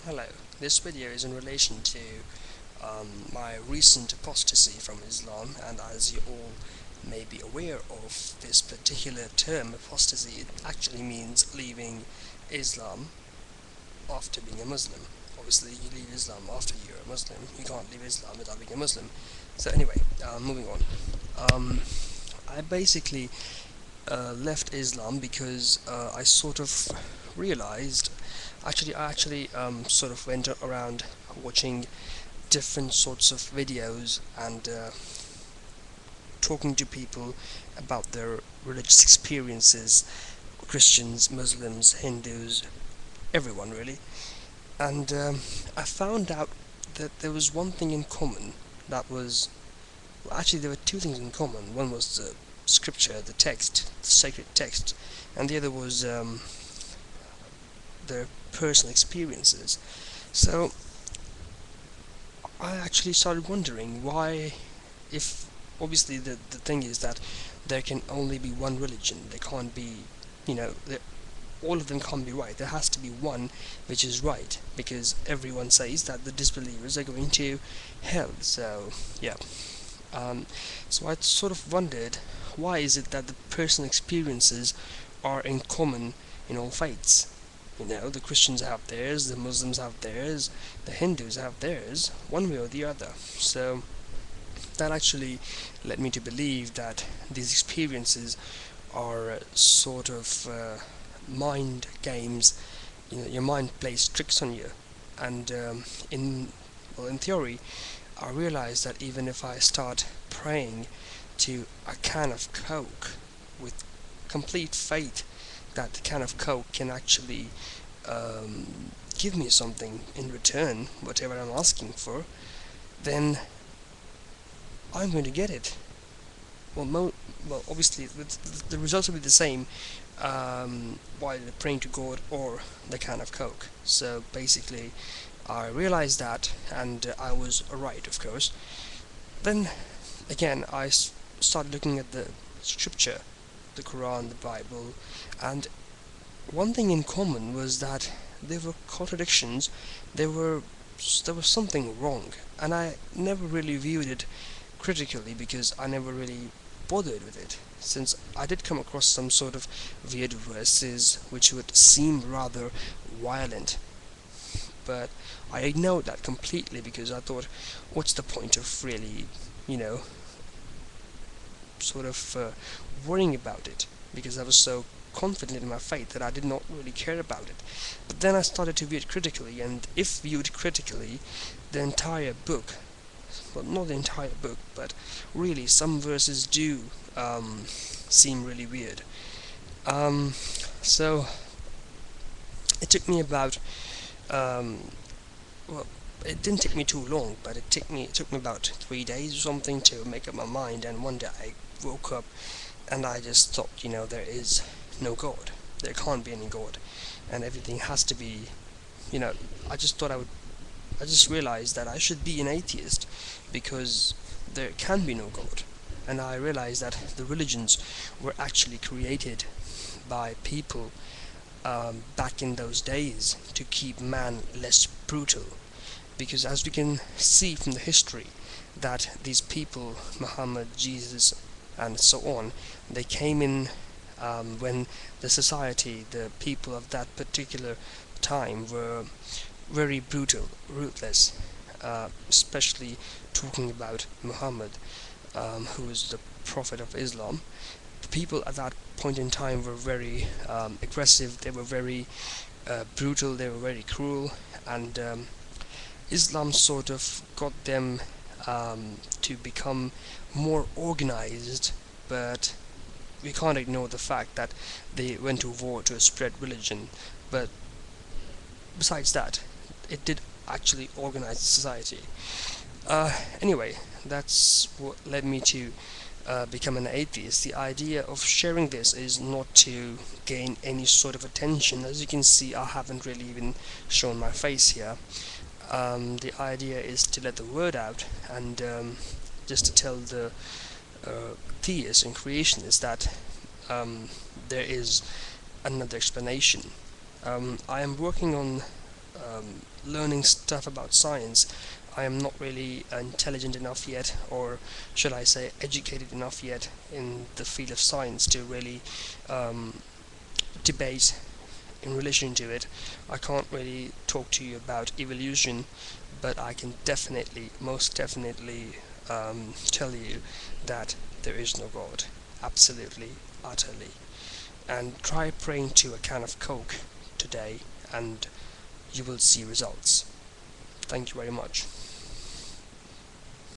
Hello, this video is in relation to my recent apostasy from Islam, and as you all may be aware of this particular term, apostasy, it actually means leaving Islam after being a Muslim. Obviously, you leave Islam after you're a Muslim. You can't leave Islam without being a Muslim. So anyway, moving on. I basically left Islam because I sort of realized I actually sort of went around watching different sorts of videos and talking to people about their religious experiences, Christians, Muslims, Hindus, everyone really. And I found out that there was one thing in common. That was, well, actually there were two things in common. One was the scripture, the text, the sacred text, and the other was their personal experiences. So I actually started wondering why, if obviously the thing is that there can only be one religion. There can't be, all of them can't be right. There has to be one which is right, because everyone says that the disbelievers are going to hell. So yeah. So I sort of wondered, why is it that the personal experiences are in common in all faiths? The Christians have theirs, the Muslims have theirs, the Hindus have theirs, one way or the other. So that actually led me to believe that these experiences are sort of mind games. Your mind plays tricks on you, and in theory, I realized that even if I start praying to a can of Coke with complete faith that the can of Coke can actually give me something in return, whatever I'm asking for, then I'm going to get it. Well, obviously, the results will be the same while praying to God or the can of Coke. So basically, I realized that, and I was right, of course. Then, again, I started looking at the scripture, the Quran, the Bible, and one thing in common was that there were contradictions. There was something wrong, and I never really viewed it critically because I never really bothered with it, since I did come across some sort of weird verses which would seem rather violent, but I ignored that completely because I thought, what's the point of really, you know, sort of worrying about it, because I was so confident in my faith that I did not really care about it. But then I started to view it critically, and if viewed critically, the entire book, well, not the entire book, but really some verses do seem really weird. So it took me about well, it didn't take me too long, but it took me about 3 days or something to make up my mind. And one day I woke up and I just thought, there is no God. There can't be any God, and everything has to be, I just thought I just realized that I should be an atheist because there can be no God. And I realized that the religions were actually created by people back in those days to keep man less brutal, because as we can see from the history, that these people, Muhammad, Jesus, and so on, they came in when the society, the people of that particular time were very brutal, ruthless, especially talking about Muhammad, who was the prophet of Islam. The people at that point in time were very aggressive, they were very brutal, they were very cruel, and Islam sort of got them to become more organized, but we can't ignore the fact that they went to war to spread religion. But besides that, it did actually organize the society. Anyway, that's what led me to become an atheist. The idea of sharing this is not to gain any sort of attention. As you can see, I haven't really even shown my face here. The idea is to let the word out, and just to tell the theists and creationists that there is another explanation. I am working on learning stuff about science. I am not really intelligent enough yet, or should I say educated enough yet in the field of science to really debate in relation to it. I can't really talk to you about evolution, but I can definitely, most definitely, tell you that there is no God. Absolutely, utterly. And try praying to a can of Coke today, and you will see results. Thank you very much.